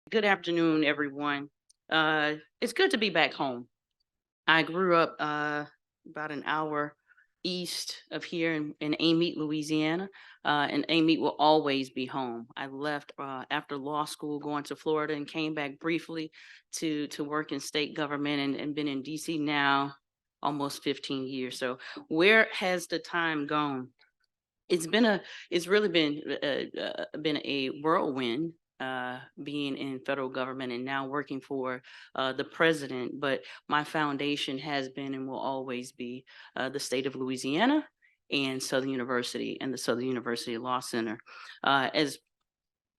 Good afternoon, everyone. It's good to be back home. I grew up about an hour east of here in Amite, Louisiana, and Amite will always be home. I left after law school, going to Florida, and came back briefly to work in state government, and been in DC now almost 15 years. So where has the time gone? It's been a it's really been a whirlwind, being in federal government and now working for the president. But my foundation has been and will always be the state of Louisiana and Southern University and the Southern University Law Center. As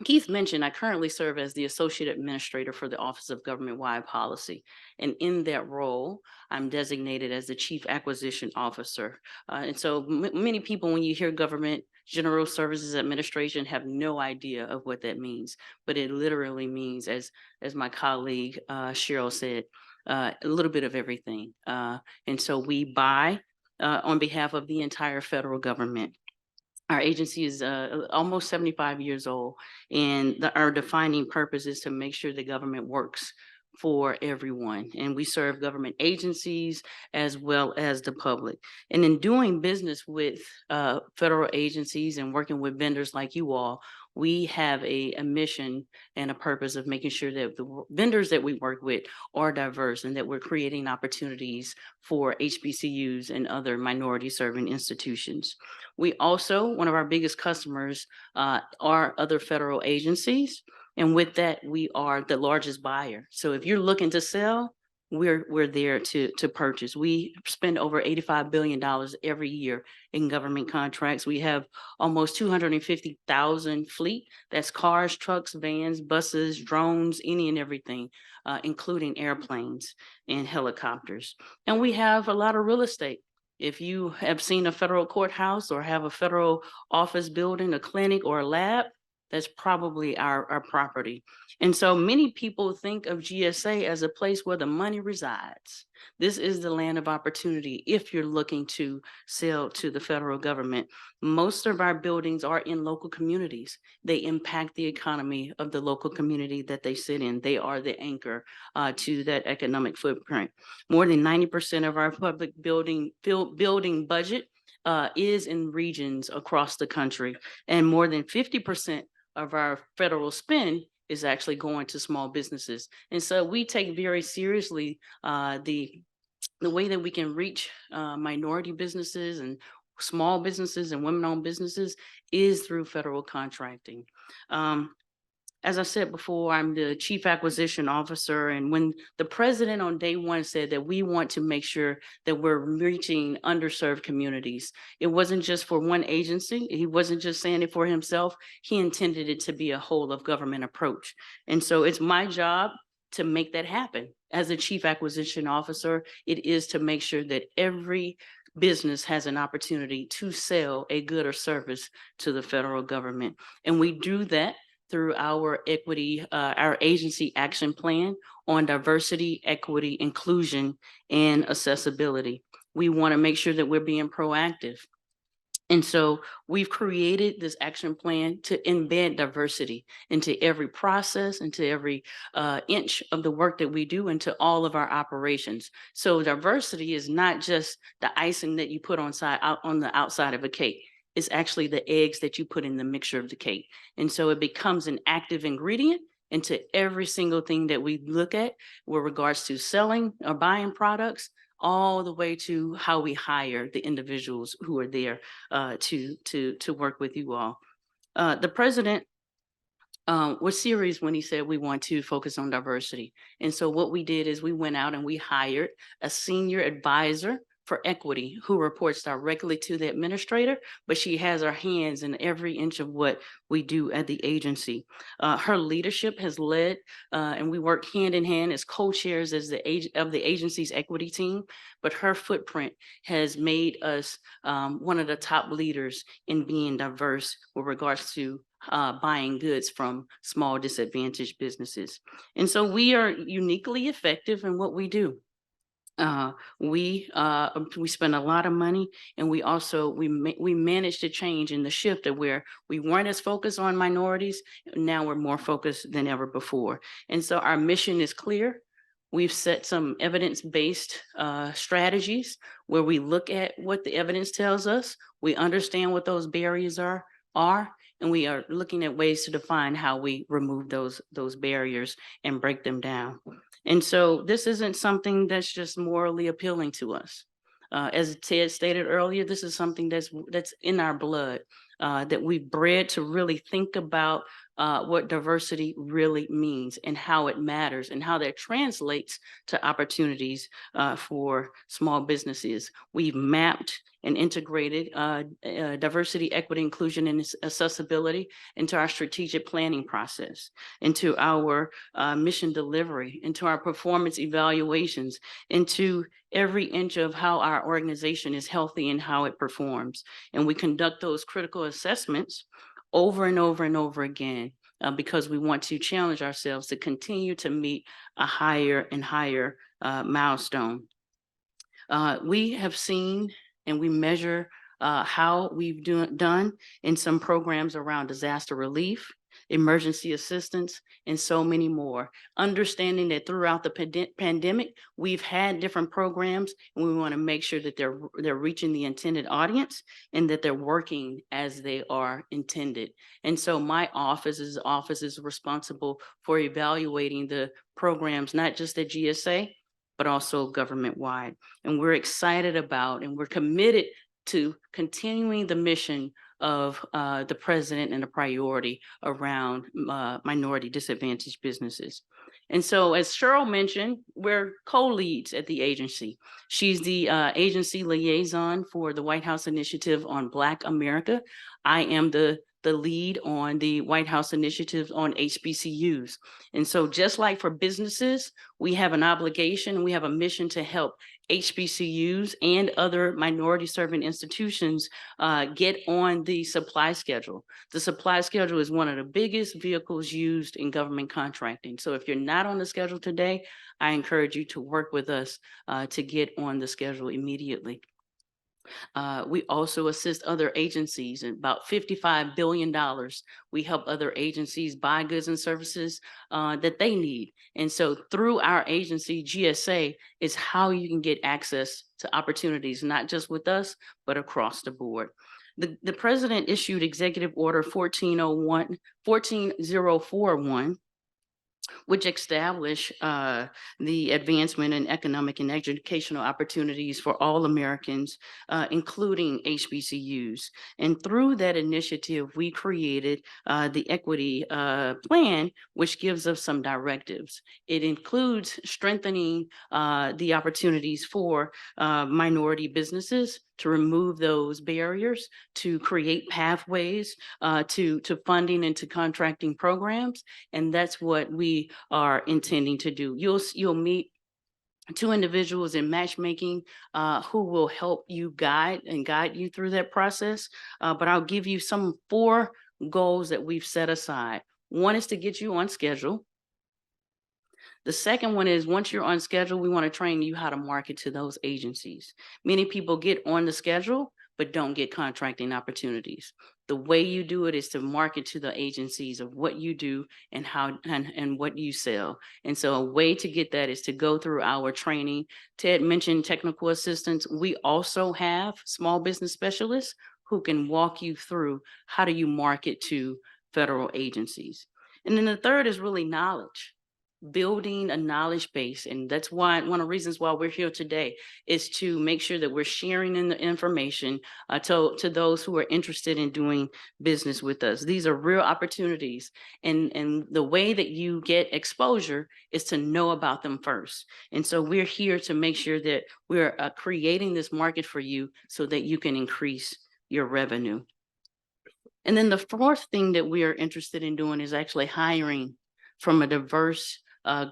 Keith mentioned, I currently serve as the Associate Administrator for the Office of Government-Wide Policy. And in that role, I'm designated as the Chief Acquisition Officer. And so many people, when you hear Government General Services Administration, have no idea of what that means. But it literally means, as my colleague Cheryl said, a little bit of everything. And so we buy on behalf of the entire federal government. Our agency is almost 75 years old, and our defining purpose is to make sure the government works for everyone. And we serve government agencies as well as the public. And in doing business with federal agencies and working with vendors like you all, we have a mission and a purpose of making sure that the vendors that we work with are diverse and that we're creating opportunities for HBCUs and other minority serving institutions. We also, one of our biggest customers are other federal agencies. And with that, we are the largest buyer. So if you're looking to sell, we're there to purchase. We spend over $85 billion every year in government contracts. We have almost 250,000 fleet. That's cars, trucks, vans, buses, drones, any and everything, including airplanes and helicopters. And we have a lot of real estate. If you have seen a federal courthouse or have a federal office building, a clinic, or a lab, that's probably our property. And so many people think of GSA as a place where the money resides. This is the land of opportunity if you're looking to sell to the federal government. Most of our buildings are in local communities. They impact the economy of the local community that they sit in. They are the anchor to that economic footprint. More than 90% of our public building budget is in regions across the country, and more than 50% of our federal spend is actually going to small businesses. And so we take very seriously the way that we can reach minority businesses and small businesses and women-owned businesses is through federal contracting. As I said before, I'm the Chief Acquisition Officer. And when the president on day one said that we want to make sure that we're reaching underserved communities, it wasn't just for one agency. He wasn't just saying it for himself. He intended it to be a whole of government approach. And so it's my job to make that happen. As a Chief Acquisition Officer, it is to make sure that every business has an opportunity to sell a good or service to the federal government. And we do that through our our agency action plan on diversity, equity, inclusion, and accessibility. We want to make sure that we're being proactive. And so we've created this action plan to embed diversity into every process, into every inch of the work that we do, into all of our operations. So diversity is not just the icing that you put on the outside of a cake. It's actually the eggs that you put in the mixture of the cake. And so it becomes an active ingredient into every single thing that we look at with regards to selling or buying products, all the way to how we hire the individuals who are there to work with you all. The president was serious when he said we want to focus on diversity. And so what we did is we went out and we hired a senior advisor for equity who reports directly to the administrator, but she has her hands in every inch of what we do at the agency. Her leadership has led, and we work hand in hand as co-chairs of the agency's equity team, but her footprint has made us one of the top leaders in being diverse with regards to buying goods from small disadvantaged businesses. And so we are uniquely effective in what we do. We spend a lot of money, and we managed to change in the shift of where we weren't as focused on minorities. Now we're more focused than ever before. And so our mission is clear. We've set some evidence-based strategies where we look at what the evidence tells us. We understand what those barriers are, and we are looking at ways to define how we remove those barriers and break them down. And so this isn't something that's just morally appealing to us. As Ted stated earlier, this is something that's in our blood, that we've bred to really think about what diversity really means and how it matters and how that translates to opportunities for small businesses. We've mapped and integrated diversity, equity, inclusion, and accessibility into our strategic planning process, into our mission delivery, into our performance evaluations, into every inch of how our organization is healthy and how it performs. And we conduct those critical assessments over and over and over again because we want to challenge ourselves to continue to meet a higher and higher milestone. We have seen and we measure how we've done in some programs around disaster relief, emergency assistance, and so many more. Understanding that throughout the pandemic, we've had different programs, and we want to make sure that they're reaching the intended audience and that they're working as they are intended. And so my office is responsible for evaluating the programs, not just at GSA, but also government-wide. And we're excited about and we're committed to continuing the mission of the president and the priority around minority disadvantaged businesses. And so, as Cheryl mentioned, we're co-leads at the agency. She's the agency liaison for the White House Initiative on Black America. I am the lead on the White House Initiative on HBCUs. And so just like for businesses, we have an obligation, we have a mission to help HBCUs and other minority serving institutions get on the supply schedule. The supply schedule is one of the biggest vehicles used in government contracting. So if you're not on the schedule today, I encourage you to work with us to get on the schedule immediately. We also assist other agencies in about $55 billion. We help other agencies buy goods and services that they need. And so through our agency, GSA, is how you can get access to opportunities, not just with us, but across the board. The president issued Executive Order 14041, which establish the advancement in economic and educational opportunities for all Americans, including HBCUs. And through that initiative, we created the equity plan, which gives us some directives. It includes strengthening the opportunities for minority businesses, to remove those barriers, to create pathways to funding and to contracting programs. And that's what we are intending to do. You'll meet two individuals in matchmaking who will help you guide you through that process. But I'll give you some 4 goals that we've set aside. One is to get you on schedule. The second one is, once you're on schedule, we want to train you how to market to those agencies. Many people get on the schedule, but don't get contracting opportunities. The way you do it is to market to the agencies of what you do and how and what you sell. And so a way to get that is to go through our training. Ted mentioned technical assistance. We also have small business specialists who can walk you through how do you market to federal agencies. And then the third is really knowledge. Building a knowledge base. And that's why one of the reasons why we're here today is to make sure that we're sharing in the information to those who are interested in doing business with us. These are real opportunities. And the way that you get exposure is to know about them first. And so we're here to make sure that we're creating this market for you so that you can increase your revenue. And then the fourth thing that we are interested in doing is actually hiring from a diverse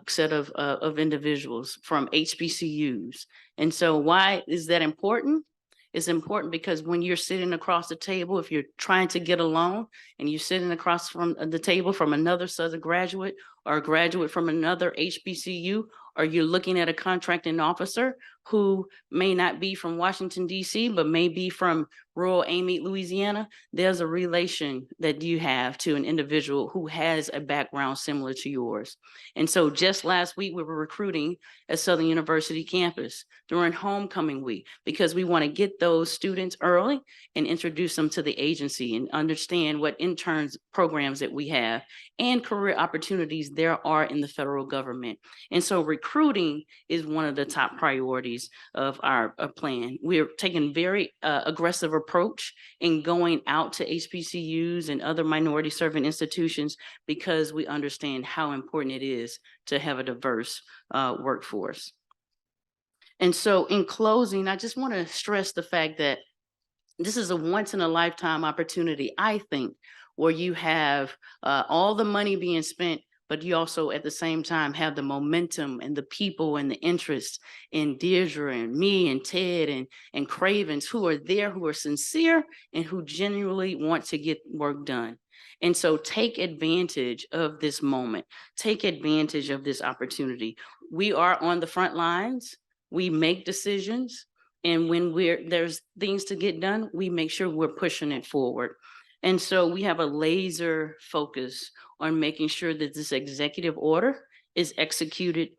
set of individuals from HBCUs. And so why is that important? It's important because when you're sitting across the table, if you're trying to get a loan and you're sitting across from the table from another Southern graduate or a graduate from another HBCU or you're looking at a contracting officer who may not be from Washington, D.C., but may be from rural Amite, Louisiana, there's a relation that you have to an individual who has a background similar to yours. And so just last week, we were recruiting at Southern University campus during homecoming week because we want to get those students early and introduce them to the agency and understand what interns programs that we have and career opportunities there are in the federal government. And so recruiting is one of the top priorities of our plan. We're taking very aggressive approach in going out to HBCUs and other minority serving institutions because we understand how important it is to have a diverse workforce. And so in closing, I just want to stress the fact that this is a once in a lifetime opportunity, I think, where you have all the money being spent, but you also at the same time have the momentum and the people and the interest in Deirdre and me and Ted and Cravens who are there, who are sincere and who genuinely want to get work done. And so take advantage of this moment, take advantage of this opportunity. We are on the front lines, we make decisions, and when there's things to get done, we make sure we're pushing it forward. And so we have a laser focus on making sure that this executive order is executed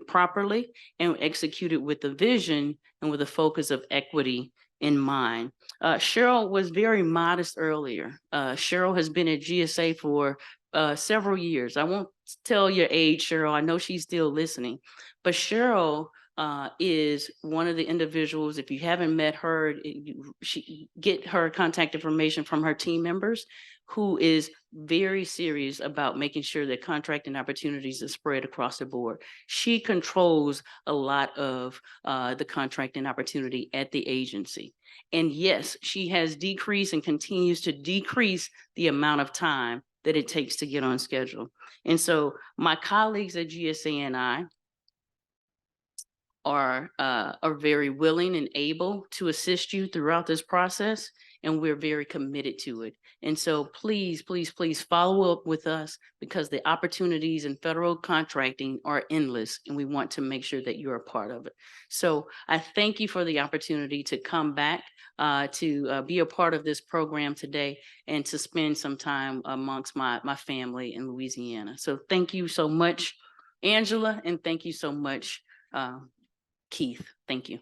properly and executed with the vision and with the focus of equity in mind. Cheryl was very modest earlier. Cheryl has been at GSA for several years. I won't tell your age, Cheryl. I know she's still listening, but Cheryl is one of the individuals, if you haven't met her, she get her contact information from her team members, who is very serious about making sure that contracting opportunities are spread across the board. She controls a lot of the contracting opportunity at the agency. And yes, she has decreased and continues to decrease the amount of time that it takes to get on schedule. And so my colleagues at GSA and I are very willing and able to assist you throughout this process, and we're very committed to it. And so please, please, please follow up with us because the opportunities in federal contracting are endless, and we want to make sure that you're a part of it. So I thank you for the opportunity to come back to be a part of this program today and to spend some time amongst my family in Louisiana. So thank you so much, Angela, and thank you so much, Keith. Thank you.